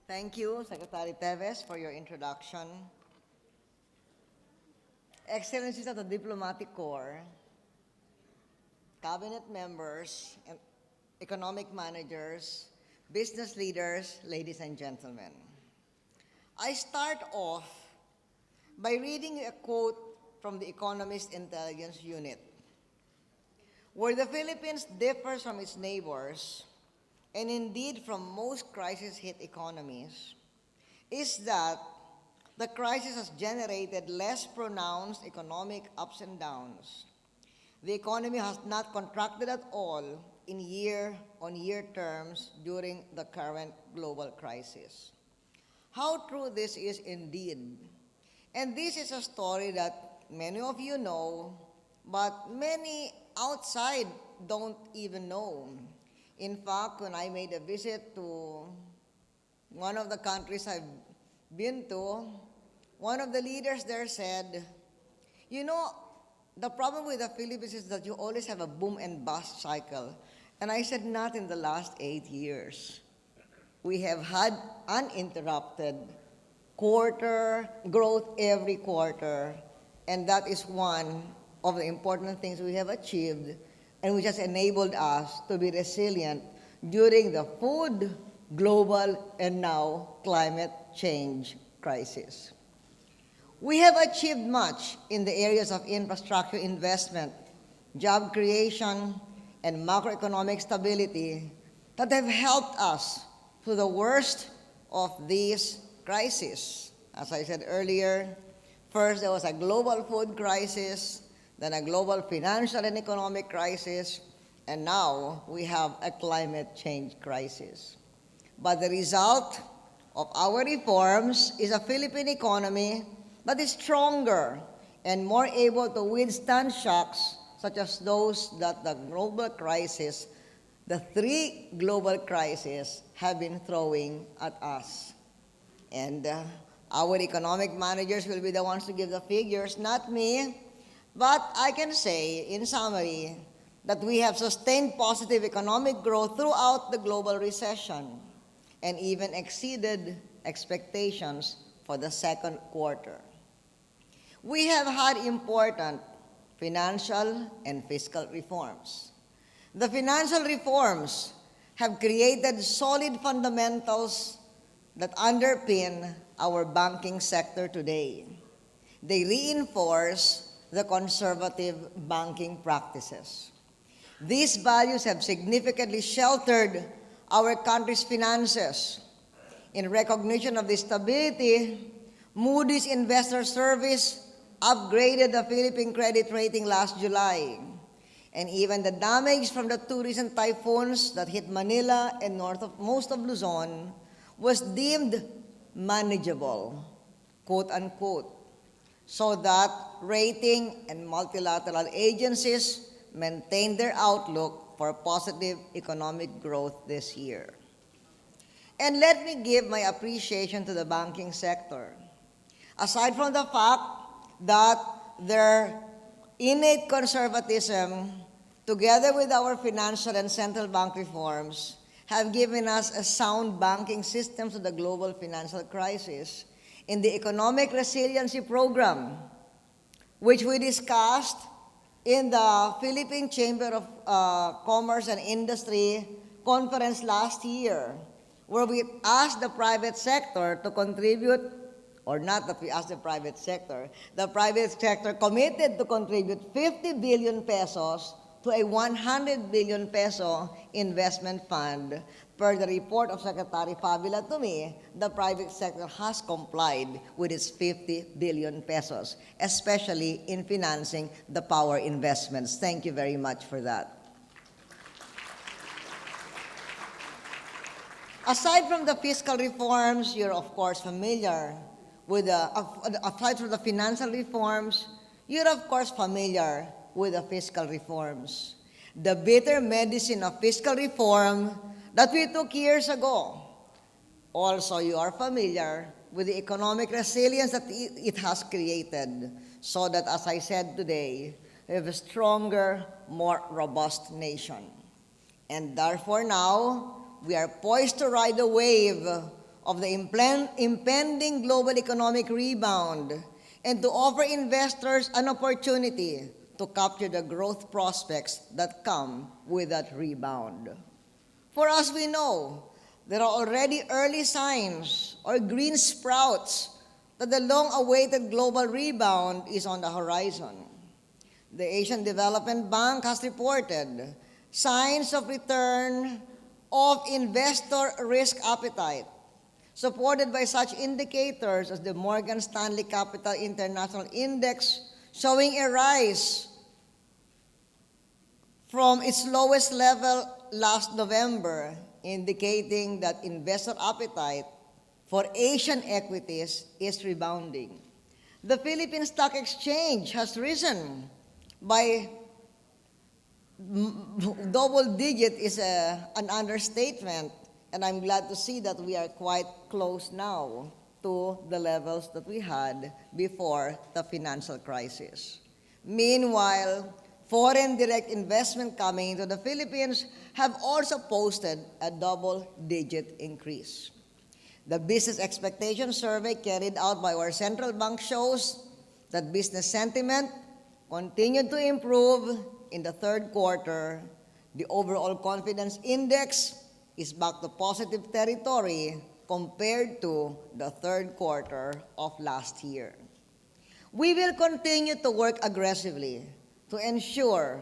Thank you, Secretary Teves, for your introduction. Excellencies of the Diplomatic Corps, Cabinet members, and economic managers, business leaders, ladies and gentlemen. I start off by reading a quote from the Economist Intelligence Unit. Where the Philippines differs from its neighbors, and indeed from most crisis-hit economies, is that the crisis has generated less pronounced economic ups and downs. The economy has not contracted at all in year-on-year terms during the current global crisis. How true this is indeed. And this is a story that many of you know, but many outside don't even know. In fact, when I made a visit to one of the countries I've been to, one of the leaders there said, you know, the problem with the Philippines is that you always have a boom and bust cycle. And I said, not in the last 8 years. We have had uninterrupted quarter growth every quarter, and that is one of the important things we have achieved and which has enabled us to be resilient during the food, global, and now climate change crisis. We have achieved much in the areas of infrastructure investment, job creation, and macroeconomic stability that have helped us through the worst of these crises. As I said earlier, first there was a global food crisis, then a global financial and economic crisis, and now we have a climate change crisis. But the result of our reforms is a Philippine economy that is stronger and more able to withstand shocks such as those that the global crisis, the three global crises, have been throwing at us. And our economic managers will be the ones to give the figures, not me. But I can say, in summary, that we have sustained positive economic growth throughout the global recession and even exceeded expectations for the second quarter. We have had important financial and fiscal reforms. The financial reforms have created solid fundamentals that underpin our banking sector today. They reinforce the conservative banking practices. These values have significantly sheltered our country's finances. In recognition of this stability, Moody's Investor Service upgraded the Philippine credit rating last July. And even the damage from the two recent typhoons that hit Manila and most of Luzon was deemed manageable, quote unquote, so that rating and multilateral agencies maintain their outlook for positive economic growth this year. And let me give my appreciation to the banking sector. Aside from the fact that their innate conservatism, together with our financial and central bank reforms, have given us a sound banking system to the global financial crisis. In the Economic Resiliency Program, which we discussed in the Philippine Chamber of Commerce and Industry conference last year, where we asked the private sector to contribute, or not that we asked the private sector committed to contribute 50 billion pesos to a 100 billion peso investment fund. Per the report of Secretary Fabula to me, the private sector has complied with its 50 billion pesos, especially in financing the power investments. Thank you very much for that. Aside from the fiscal reforms, you're of course familiar with aside from the financial reforms, you're of course familiar with the fiscal reforms. The bitter medicine of fiscal reform that we took years ago. Also, you are familiar with the economic resilience that it has created, so that, as I said today, we have a stronger, more robust nation. And therefore now, we are poised to ride the wave of the impending global economic rebound and to offer investors an opportunity to capture the growth prospects that come with that rebound. For as we know, there are already early signs or green sprouts that the long-awaited global rebound is on the horizon. The Asian Development Bank has reported signs of return of investor risk appetite, supported by such indicators as the Morgan Stanley Capital International Index, showing a rise from its lowest level last November, indicating that investor appetite for Asian equities is rebounding. The Philippine Stock Exchange has risen by double digit is an understatement, and I'm glad to see that we are quite close now to the levels that we had before the financial crisis. Meanwhile, foreign direct investment coming into the Philippines have also posted a double-digit increase. The business expectation survey carried out by our central bank shows that business sentiment continued to improve in the third quarter. The overall confidence index is back to positive territory compared to the third quarter of last year. We will continue to work aggressively to ensure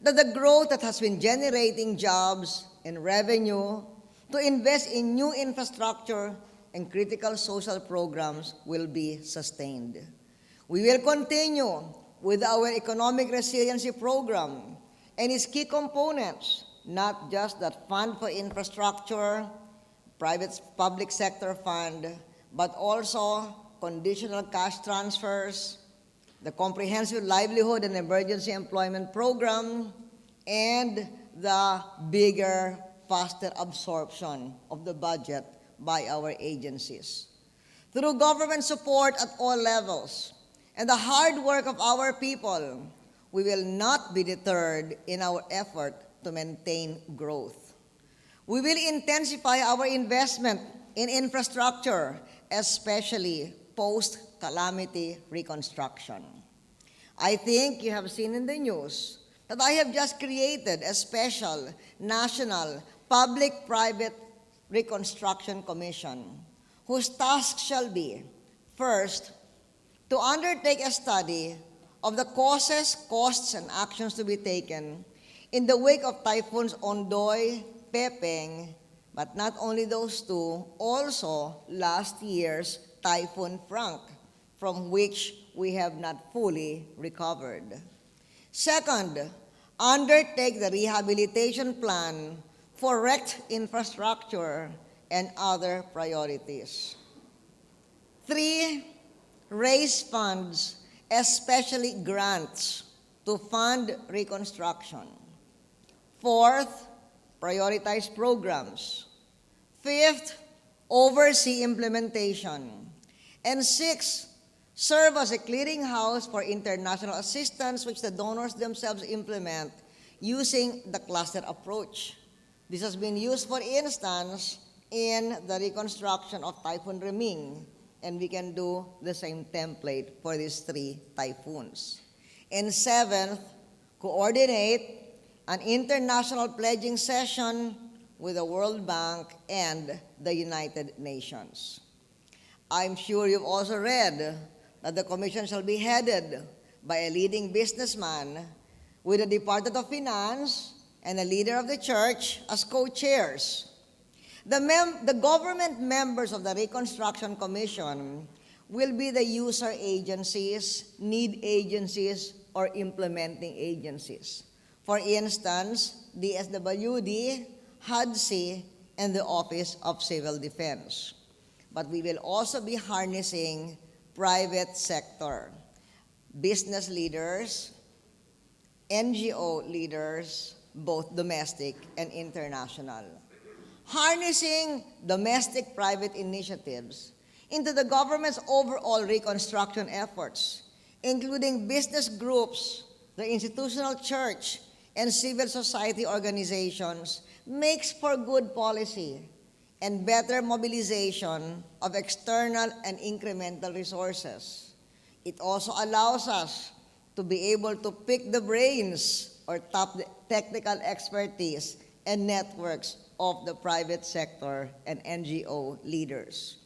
that the growth that has been generating jobs and revenue to invest in new infrastructure and critical social programs will be sustained. We will continue with our economic resiliency program and its key components, not just that fund for infrastructure, public sector fund, but also conditional cash transfers, the comprehensive livelihood and emergency employment program, and the bigger, faster absorption of the budget by our agencies. Through government support at all levels and the hard work of our people, we will not be deterred in our effort to maintain growth. We will intensify our investment in infrastructure, especially post-calamity reconstruction. I think you have seen in the news that I have just created a special national public-private reconstruction commission whose task shall be, first, to undertake a study of the causes, costs, and actions to be taken in the wake of typhoons Ondoy, Pepeng, but not only those two, also last year's Typhoon Frank, from which we have not fully recovered. Second, undertake the rehabilitation plan for wrecked infrastructure and other priorities. 3, raise funds, especially grants, to fund reconstruction. 4th, prioritize programs. 5th, oversee implementation. And 6th, serve as a clearinghouse for international assistance which the donors themselves implement using the cluster approach. This has been used, for instance, in the reconstruction of Typhoon Reming, and we can do the same template for these 3 typhoons. And 7th, coordinate an international pledging session with the World Bank and the United Nations. I'm sure you've also read that the commission shall be headed by a leading businessman with the Department of Finance and a leader of the church as co-chairs. The government members of the Reconstruction Commission will be the user agencies, need agencies, or implementing agencies. For instance, DSWD, HUD-C, and the Office of Civil Defense. But we will also be harnessing private sector, business leaders, NGO leaders, both domestic and international. Harnessing domestic private initiatives into the government's overall reconstruction efforts, including business groups, the institutional church, and civil society organizations, makes for good policy and better mobilization of external and incremental resources. It also allows us to be able to pick the brains or top technical expertise and networks of the private sector and NGO leaders.